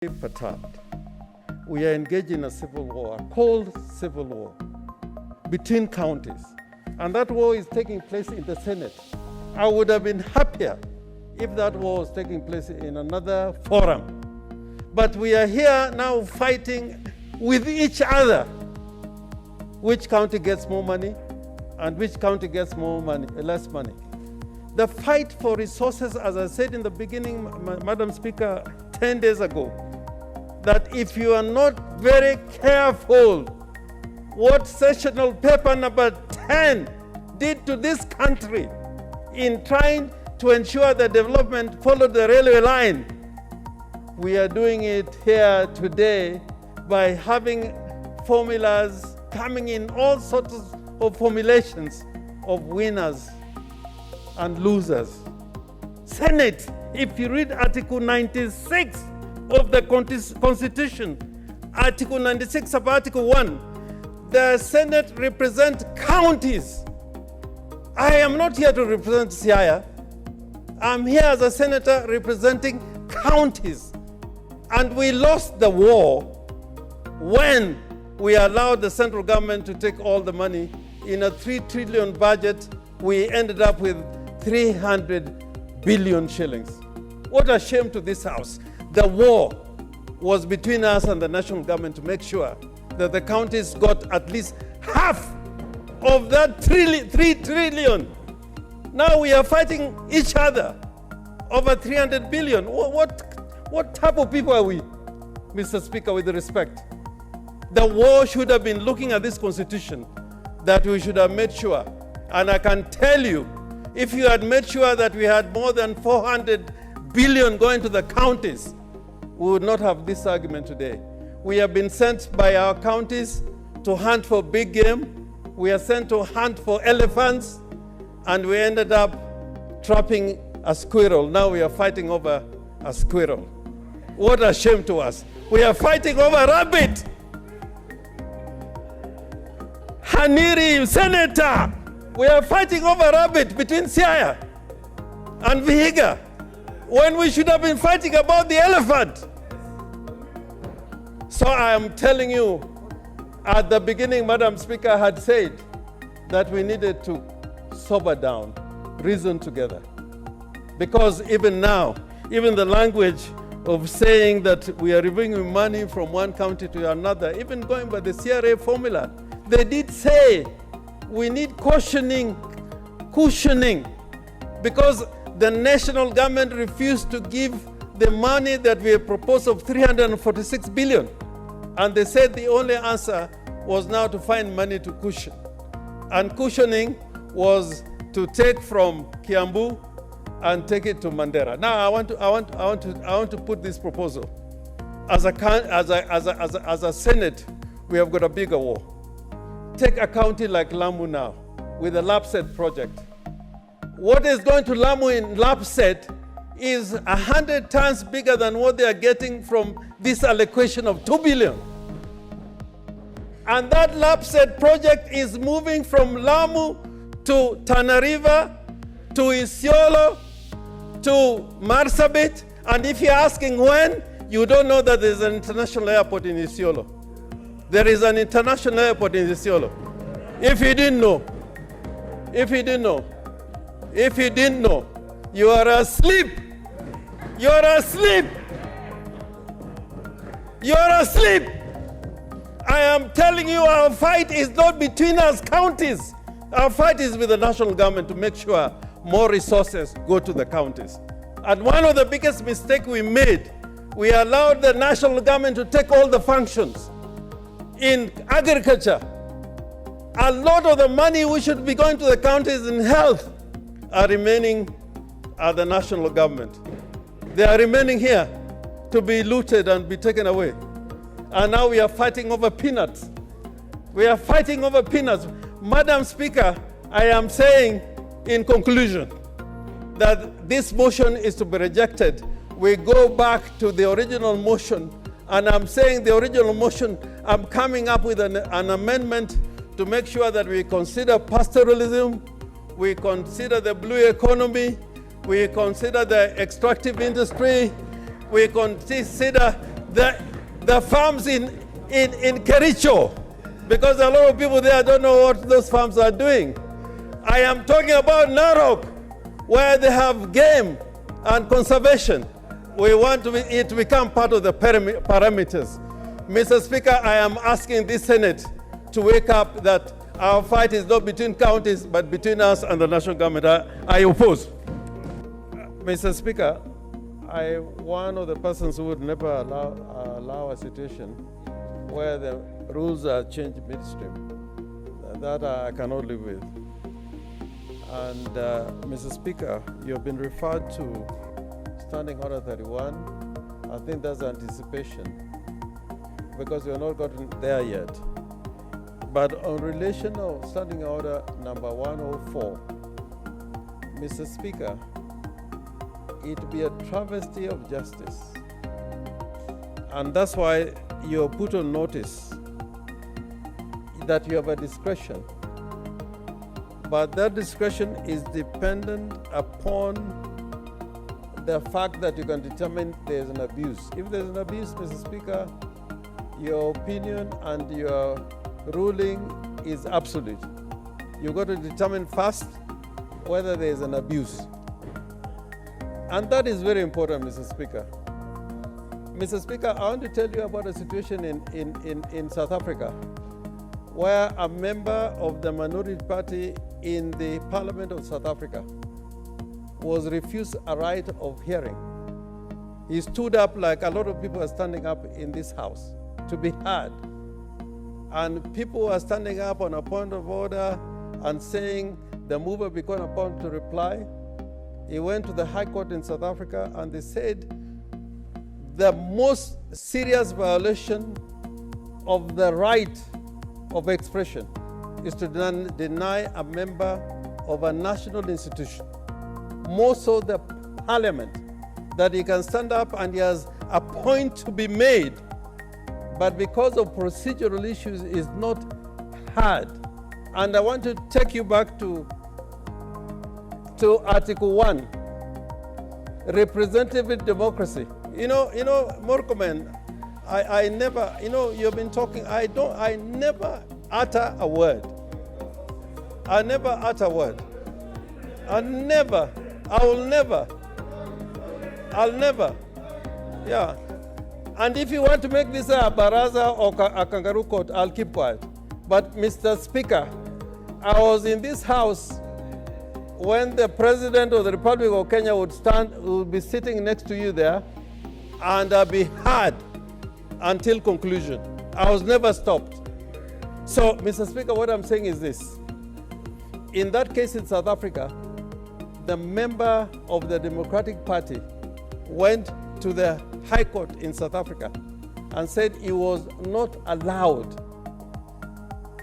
perturbed. We are engaged in a civil war, a cold civil war between counties. And that war is taking place in the Senate. I would have been happier if that war was taking place in another forum. But we are here now fighting with each other. Which county gets more money and which county gets more money, less money. The fight for resources, as I said in the beginning, Madam Speaker, 10 days ago, that if you are not very careful, what sessional paper number 10 did to this country in trying to ensure that development followed the railway line, we are doing it here today by having formulas coming in all sorts of formulations of winners and losers. Senate, if you read Article 96 of the Constitution, Article 96 of Article 1, the Senate represents counties. I am not here to represent Siaya. I'm here as a senator representing counties. And we lost the war when we allowed the central government to take all the money. In a 3 trillion budget, we ended up with 300 billion shillings. What a shame to this House. The war was between us and the national government to make sure that the counties got at least half of that 3 trillion. Now we are fighting each other over 300 billion. What type of people are we, Mr. Speaker, with respect? The war should have been looking at this constitution, that we should have made sure. And I can tell you, if you had made sure that we had more than 400 billion going to the counties, we would not have this argument today. We have been sent by our counties to hunt for big game. We are sent to hunt for elephants, and we ended up trapping a squirrel. Now we are fighting over a squirrel. What a shame to us. We are fighting over a rabbit. Haniri, Senator, we are fighting over a rabbit between Siaya and Vihiga, when we should have been fighting about the elephant. So I am telling you, at the beginning, Madam Speaker had said that we needed to sober down, reason together. Because even now, even the language of saying that we are removing money from one county to another, even going by the CRA formula, they did say we need cushioning, because the national government refused to give the money that we proposed of 346 billion. And they said the only answer was now to find money to cushion. And cushioning was to take from Kiambu and take it to Mandera. Now I want to put this proposal. As a Senate, we have got a bigger war. Take a county like Lamu now, with the LAPSET project. What is going to Lamu in LAPSET is 100 times bigger than what they are getting from this allocation of 2 billion. And that LAPSET project is moving from Lamu to Tana River, to Isiolo, to Marsabit. And if you're asking when, you don't know that there's an international airport in Isiolo. There is an international airport in Isiolo. If you didn't know, you are asleep. You're asleep. You're asleep. I am telling you, our fight is not between us counties. Our fight is with the national government to make sure more resources go to the counties. And one of the biggest mistakes we made, we allowed the national government to take all the functions. In agriculture, a lot of the money which should be going to the counties in health are remaining at the national government. They are remaining here to be looted and be taken away. And now we are fighting over peanuts. We are fighting over peanuts. Madam Speaker, I am saying in conclusion that this motion is to be rejected. We go back to the original motion, and I'm saying the original motion, I'm coming up with an amendment to make sure that we consider pastoralism, we consider the blue economy, we consider the extractive industry, we consider the farms in Kericho, because a lot of people there don't know what those farms are doing. I am talking about Narok, where they have game and conservation. We want it to become part of the parameters. Mr. Speaker, I am asking this Senate to wake up that our fight is not between counties, but between us and the national government. I oppose. Mr. Speaker, I one of the persons who would never allow a situation where the rules are changed midstream. That I cannot live with. And Mr. Speaker, you have been referred to Standing Order 31. I think that's anticipation, because we have not gotten there yet. But on relation of Standing Order number 104, Mr. Speaker, it will be a travesty of justice. And that's why you're put on notice that you have a discretion. But that discretion is dependent upon the fact that you can determine there's an abuse. If there's an abuse, Mr. Speaker, your opinion and your ruling is absolute. You've got to determine first whether there's an abuse. And that is very important, Mr. Speaker. Mr. Speaker, I want to tell you about a situation in South Africa, where a member of the minority party in the Parliament of South Africa was refused a right of hearing. He stood up like a lot of people are standing up in this house to be heard. And people are standing up on a point of order and saying the mover became upon to reply. He went to the High Court in South Africa and they said the most serious violation of the right of expression is to deny a member of a national institution, more so the parliament, that he can stand up and he has a point to be made, but because of procedural issues is not heard. And I want to take you back to Article 1, representative democracy. You know, Murkomen, I never, you've been talking, I never utter a word. I never utter a word. I'll never. Yeah. And if you want to make this a baraza or a kangaroo court, I'll keep quiet. But Mr. Speaker, I was in this house when the President of the Republic of Kenya would be sitting next to you there, and I'll be heard until conclusion. I was never stopped. So, Mr. Speaker, what I'm saying is this. In that case in South Africa, the member of the Democratic Party went to the High Court in South Africa and said he was not allowed.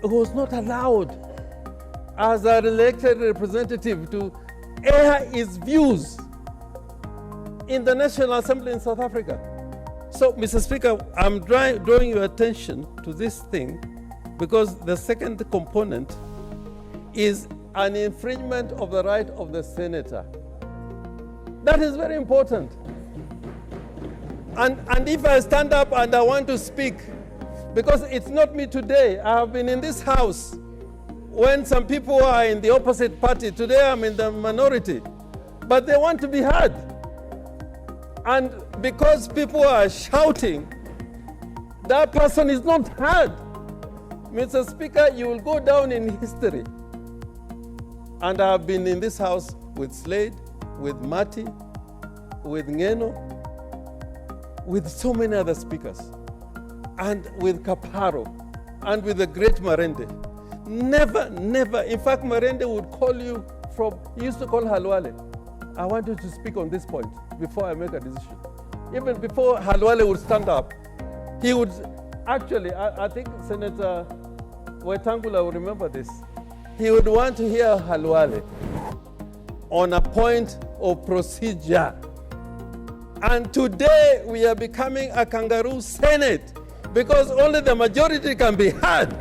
He was not allowed as an elected representative to air his views in the National Assembly in South Africa. So, Mr. Speaker, I'm drawing your attention to this thing because the second component is an infringement of the right of the senator. That is very important. And if I stand up and I want to speak, because it's not me today, I have been in this house when some people are in the opposite party. Today I'm in the minority, but they want to be heard. And because people are shouting, that person is not heard. Mr. Speaker, you will go down in history. And I have been in this house with Slade, with Mati, with Ngeno, with so many other speakers, and with Kaparo, and with the great Marende. Never, in fact, Marende would call you he used to call Halwale. I want you to speak on this point before I make a decision. Even before Halwale would stand up, he would actually, I think Senator Wetangula will remember this, he would want to hear Halwale on a point of procedure. And today we are becoming a kangaroo Senate because only the majority can be heard.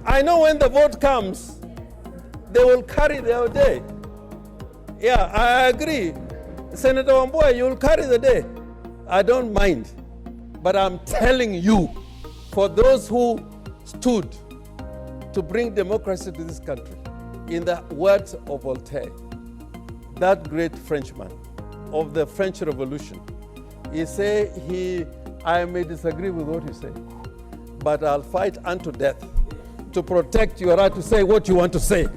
I know when the vote comes, they will carry their day. Yeah, I agree. Senator Wambua, you'll carry the day. I don't mind. But I'm telling you, for those who stood to bring democracy to this country, in the words of Voltaire, that great Frenchman of the French Revolution, he said, I may disagree with what you say, but I'll fight unto death to protect your right to say what you want to say.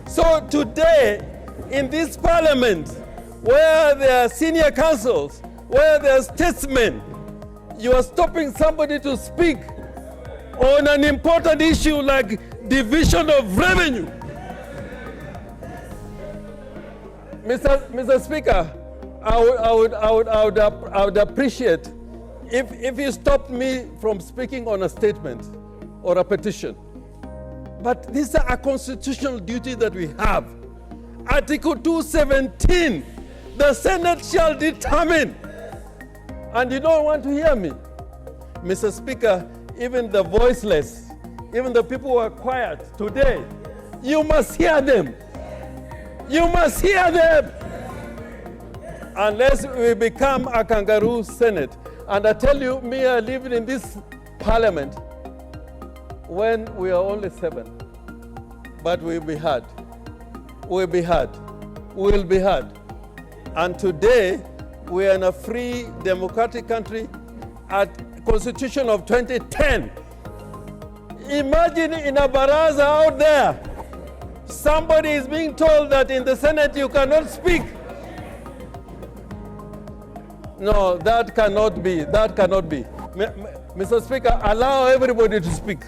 So today, in this parliament, where there are senior councils, where there are statesmen, you are stopping somebody to speak on an important issue like division of revenue. Mr. Speaker, I would appreciate if you stopped me from speaking on a statement or a petition. But this is a constitutional duty that we have. Article 217, the Senate shall determine. And you don't want to hear me. Mr. Speaker, even the voiceless, even the people who are quiet today, you must hear them. You must hear them. Unless we become a kangaroo Senate. And I tell you, me, I lived in this parliament when we are only 7. But we'll be heard. We'll be heard. We'll be heard. And today, we are in a free, democratic country at Constitution of 2010. Imagine in a baraza out there, somebody is being told that in the Senate you cannot speak. No, that cannot be. That cannot be. Mr. Speaker, allow everybody to speak.